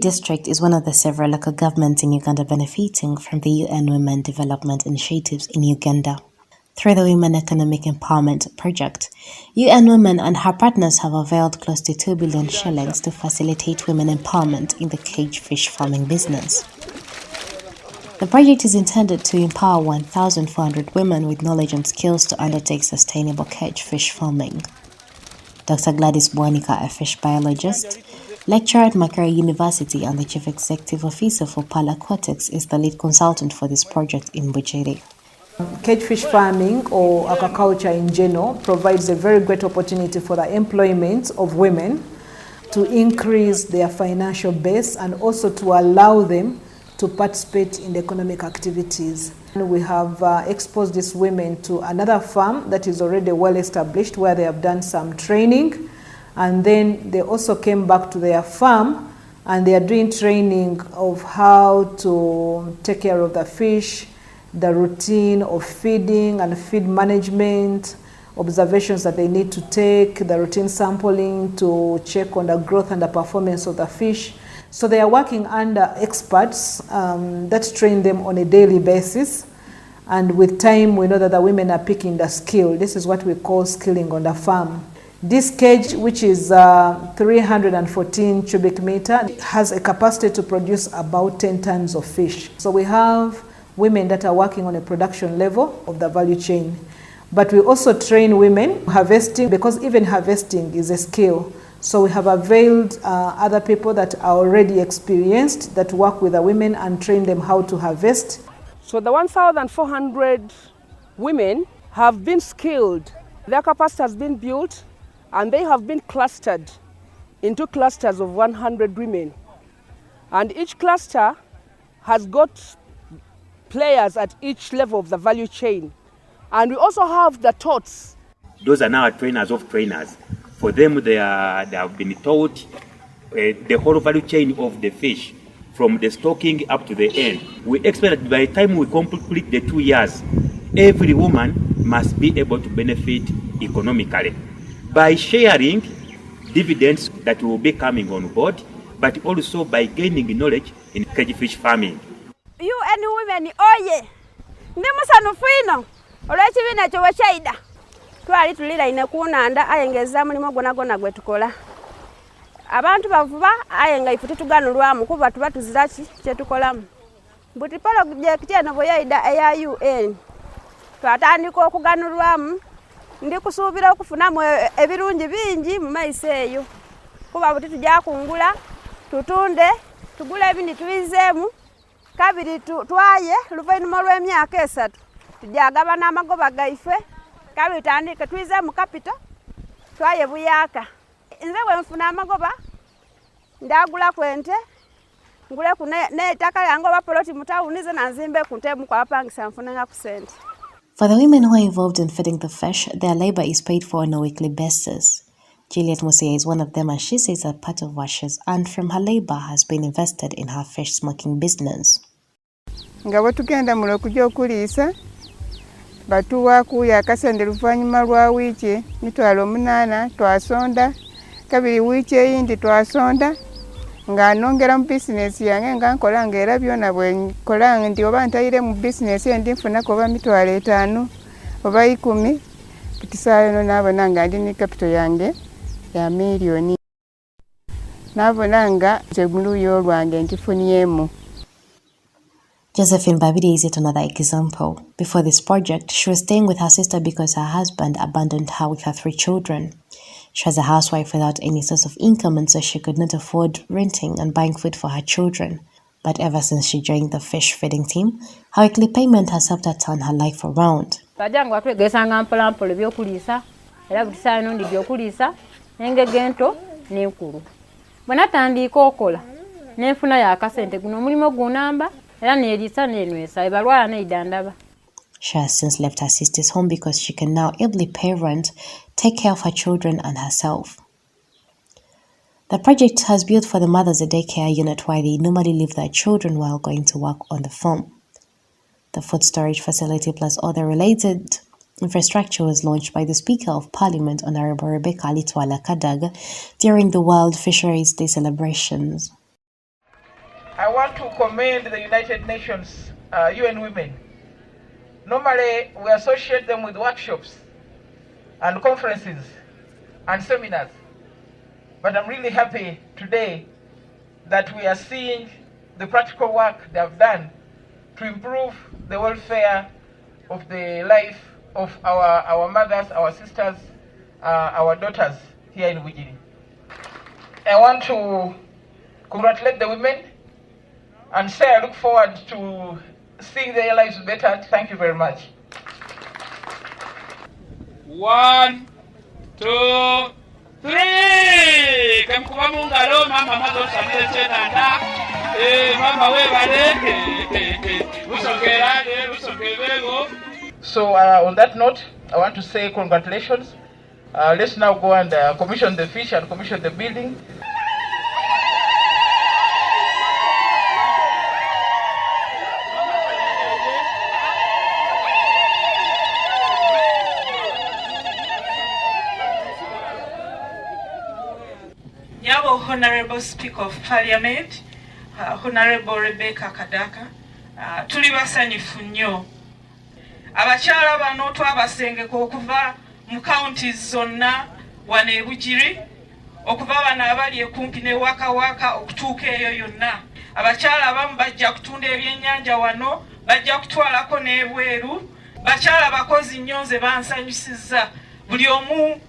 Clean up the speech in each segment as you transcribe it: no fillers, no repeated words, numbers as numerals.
district is one of the several local governments in Uganda benefiting from the UN Women Development Initiatives in Uganda. Through the Women Economic Empowerment Project, UN Women and her partners have availed close to 2 billion shillings to facilitate women empowerment in the cage fish farming business. The project is intended to empower 1,400 women with knowledge and skills to undertake sustainable cage fish farming. Dr. Gladys Bwanika, a fish biologist, lecturer at Makerere University and the Chief Executive Officer for Pearl Aquatics, is the lead consultant for this project in Bugiri. Cage fish farming or aquaculture in general provides a very great opportunity for the employment of women to increase their financial base and also to allow them to participate in economic activities. We have exposed these women to another farm that is already well established where they have done some training, and then they also came back to their farm and they are doing training of how to take care of the fish, the routine of feeding and feed management, observations that they need to take, the routine sampling to check on the growth and the performance of the fish. So they are working under experts that train them on a daily basis. And with time, we know that the women are picking the skill. This is what we call skilling on the farm. This cage, which is 314 cubic meter, has a capacity to produce about 10 tons of fish. So we have women that are working on a production level of the value chain. But we also train women harvesting, because even harvesting is a skill. So we have availed other people that are already experienced that work with the women and train them how to harvest. So the 1,400 women have been skilled. Their capacity has been built and they have been clustered into clusters of 100 women. And each cluster has got players at each level of the value chain. And we also have the tots. Those are now trainers of trainers. For them, they have been taught the whole value chain of the fish, from the stocking up to the end. We expect that by the time we complete the 2 years, every woman must be able to benefit economically by sharing dividends that will be coming on board, but also by gaining knowledge in cage fish farming. UN Women, oye, ndimusanufino, olwekibina kyo wekyayida. Twali tulira ine kunanda ayengeza mulimo gona gwe tukola. Abantu bavuba ayenga ife tuganulwamu kuba tuba tuziraki kye tukolamu. Mbuti project eno boyayida eya UN. Twatandika okuganulwamu ndi kusuubira okufunamu ebirungi bingi mu maiso eyo. Kuba buti tujja kungula, tutunde, tugula ebindi tubizeemu, kabiri twaye luvainuma lw'emyaka 3. Tujja gabana amagoba gaife. Kabiri tandika tuize mu capital twaye buyaka. Nze bwe nfuna amagoba ndagula kwente ngule ku n'ettaka lyange oba poloti mu tawuni ze nanzimbe ku ntemu kwa pangisa nfunanga ku sente. For the women who are involved in feeding the fish, their labor is paid for on a weekly basis. Juliet Musia is one of them, and she says that part of what she's earned from her labor has been invested in her fish smoking business. Nga bwe tugenda mulo okujja okuliisa batuwa kuya akasende luvannyuma lwa wiiki 8 twasonda, kabiri wiiki eyindi twasonda, nga nongera mu bizinesi yange nga nkola ng'era byonna bwe nkola ndi oba ntayire mu bizinesi endi nfunako oba 5 oba 10, kutisaala eno naabona nga ndi ne kapito yange ya miliyoni, naabona nga kyemuluyi olwange nkifuniyemu. Josephine Babidi is yet another example. Before this project, she was staying with her sister because her husband abandoned her with her 3 children. She was a housewife without any source of income, and so she could not afford renting and buying food for her children. But ever since she joined the fish feeding team, her weekly payment has helped her turn her life around. Bajanga twegesanga mpolampola ebyokulisa era butisaala eno ndi byokulisa n'engege ento n'enkulu. Bwe natandika okola n'enfuna y'akasente guno omulimo gunamba era n'eriisa n'enywesa ebalwala n'eidandaba. She has since left her sister's home because she can now ably pay rent, take care of her children and herself. The project has built for the mothers a daycare unit where they normally leave their children while going to work on the farm. The food storage facility plus other related infrastructure was launched by the Speaker of Parliament, Honorable Rebecca Alitwala Kadaga, during the World Fisheries Day celebrations. I want to commend the United Nations UN Women. Normally, we associate them with workshops and conferences and seminars. But I'm really happy today that we are seeing the practical work they have done to improve the welfare of the life of our mothers, our sisters, our daughters here in Bugiri. I want to congratulate the women and say I look forward to seeing their lives better. Thank you very much. 1, 2, 3. Kamkuba mungalo mama mazo samile tena nda. Mama webale. Usongelego. So on that note, I want to say congratulations. Let's now go and commission the fish and commission the building. Honorable Speaker of Parliament, Honorable Rebecca Kadaka, tuli basanyufu nnyo. Abakyala bano twabasengeko okuva mu counties zonna wano e Bugiri, okuva bano abali ekumpi ne Waka okutuuka eyo yonna. Abakyala abamu bajja kutunda ebyennyanja wano, bajja kutwalako n'ebweru. Bakyala bakozi nnyo nze bansanyusizza. Buli omu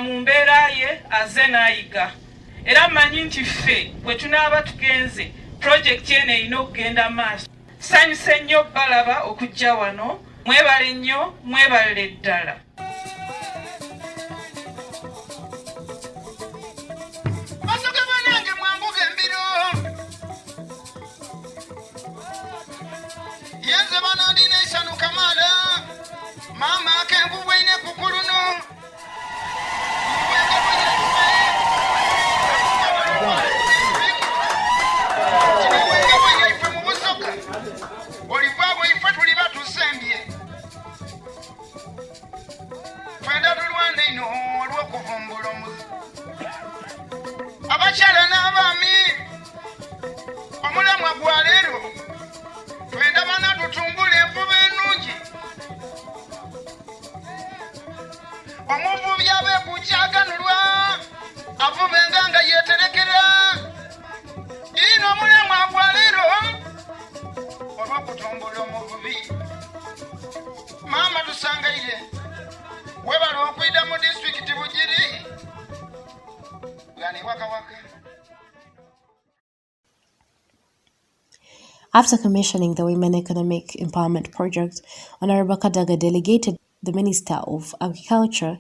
mu mbeera ye azze n'ayiga. Era mmanyi nti ffe bwe tunaaba tugenze project eno erina okugenda maaso. Sanyuse nnyo balaba okujja wano. Mwebale nnyo, mwebalire ddala. Yenze banandine shanu kamala mama kengu bwine kukuluno. Abakyala n'abaami omulamwa gwa leero twenda bana tutumbula envuba ennungi. Omuvubi abeekukyaganulwa avubenga nga yeeterekera. Ino omulamwa gwa leero olw'okutumbula omuvubi. Maama tusangaire webala okwida mu disitulikiti Bugiri. After commissioning the Women Economic Empowerment Project, Honorable Kadaga delegated the Minister of Agriculture,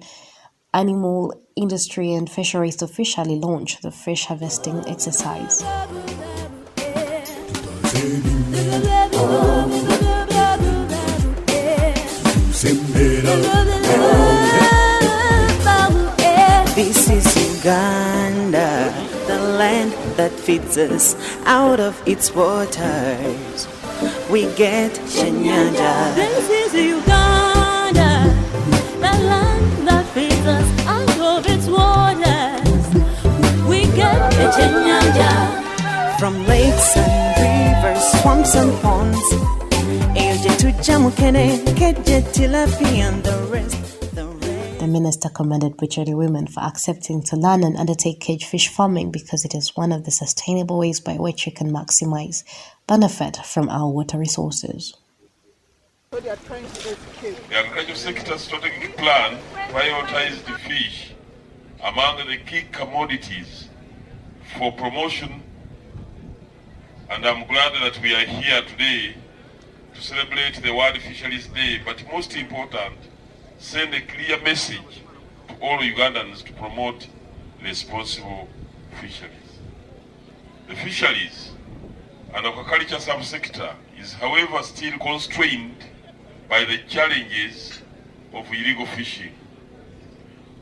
Animal Industry and Fisheries to officially launch the fish harvesting exercise. This is Uganda, the land that feeds us out of its waters. We get Shenyanja. This is Uganda, the land that feeds us out of its waters. We get Shenyanja. From lakes and rivers, swamps and ponds, Elje to Jamukene, Keje, Tilapia and the rest. The minister commended Bugiri women for accepting to learn and undertake cage fish farming because it is one of the sustainable ways by which we can maximize benefit from our water resources. The agriculture sector strategic plan prioritized the fish among the key commodities for promotion, and I'm glad that we are here today to celebrate the World Fisheries Day, but most important, send a clear message to all Ugandans to promote responsible fisheries. The fisheries and aquaculture subsector is, however, still constrained by the challenges of illegal fishing,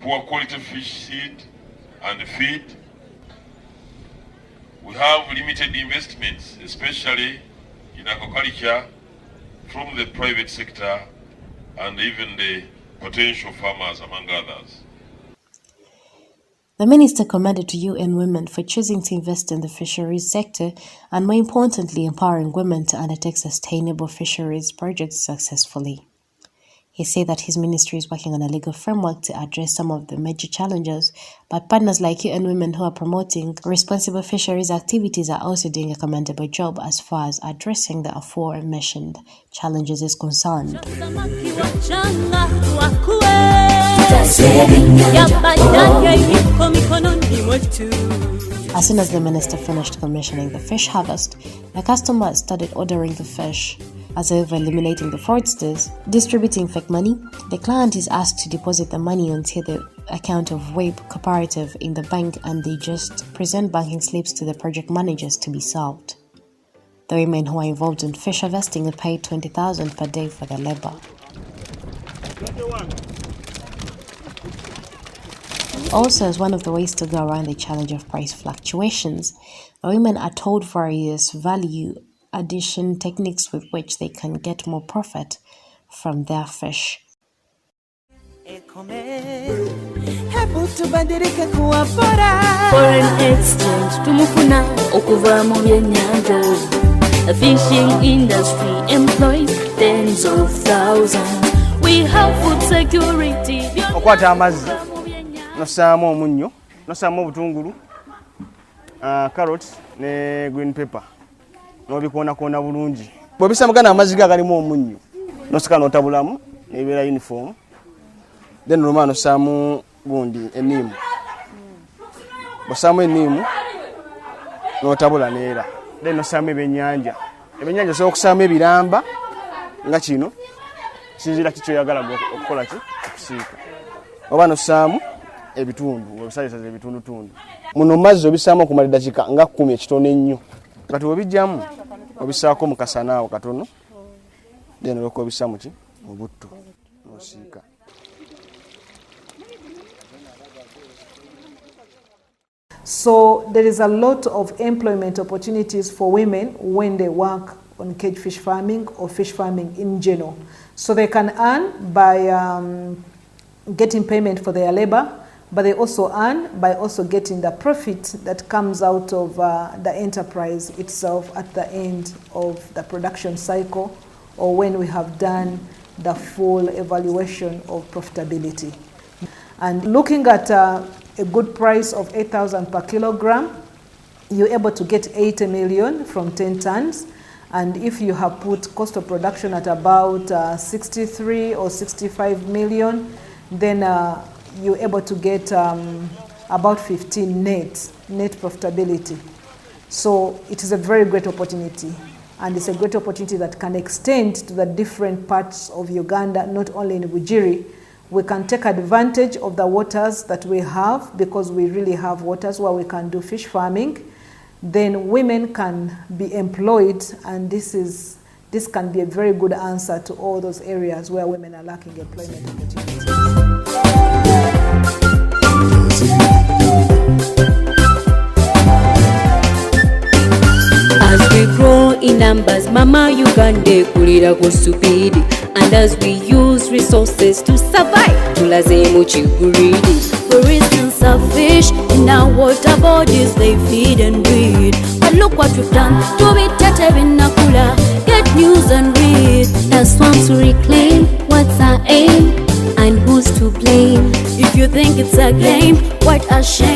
poor quality fish seed and feed. We have limited investments, especially in aquaculture, from the private sector and even the potential farmers, among others. The minister commended UN Women for choosing to invest in the fisheries sector and, more importantly, empowering women to undertake sustainable fisheries projects successfully. He said that his ministry is working on a legal framework to address some of the major challenges, but partners like UN Women who are promoting responsible fisheries activities are also doing a commendable job as far as addressing the aforementioned challenges is concerned. As soon as the minister finished commissioning the fish harvest, the customer started ordering the fish. As if eliminating the fraudsters, distributing fake money, the client is asked to deposit the money onto the account of WEEB cooperative in the bank, and they just present banking slips to the project managers to be solved. The women who are involved in fish harvesting are paid 20,000 per day for their labor. Also, as one of the ways to go around the challenge of price fluctuations, the women are told various value addition techniques with which they can get more profit from their fish. Foreign exchange tumufuna okuva mu byennyanja. The fishing industry employs tens of thousands. We have food security. Okwata amazzi nosaamu omunnyo, nosaamu obutungulu, carrots ne green pepper. Nobikoona bulungi. Bw'obisamagana amazzi galimu omunnyo, nosika notabulamu nebeera uniform. Then romano samu gundi enimu. Bw'osaamu enimu notabula neera. Then nosaamu ebyennyanja. Ebyennyanja osobola okusaamu ebiramba nga kino, sinzira ki kyoyagala okukola ki okusiika. Oba nosaamu ebitundu, obisalisa ebitundutundu. Muno mazzi obisaamu okumala eddakiika nga 10 ekitono ennyo. Kati obijjamu obisaako mu kasanaawo katono, then olwokobisa mu ki mu butto n'osiika. So there is a lot of employment opportunities for women when they work on cage fish farming or fish farming in general. So they can earn by getting payment for their labor, but they also earn by also getting the profit that comes out of the enterprise itself at the end of the production cycle, or when we have done the full evaluation of profitability. And looking at a good price of 8,000 per kilogram, you're able to get 80 million from 10 tons. And if you have put cost of production at about 63 or 65 million, then you're able to get about 15 net profitability. So it is a very great opportunity, and it's a great opportunity that can extend to the different parts of Uganda, not only in Bugiri. We can take advantage of the waters that we have, because we really have waters where we can do fish farming. Then women can be employed, and this can be a very good answer to all those areas where women are lacking employment opportunities. As we grow in numbers, Mama Uganda kulira ku speed, and as we use resources to survive, tulaze mu kiguridi. For instance, our fish in our water bodies, they feed and breed. But look what we've done, to be tete binakula, get news and read. That's one to reclaim, what's our aim, and who's to blame? If you think it's a game, what a shame.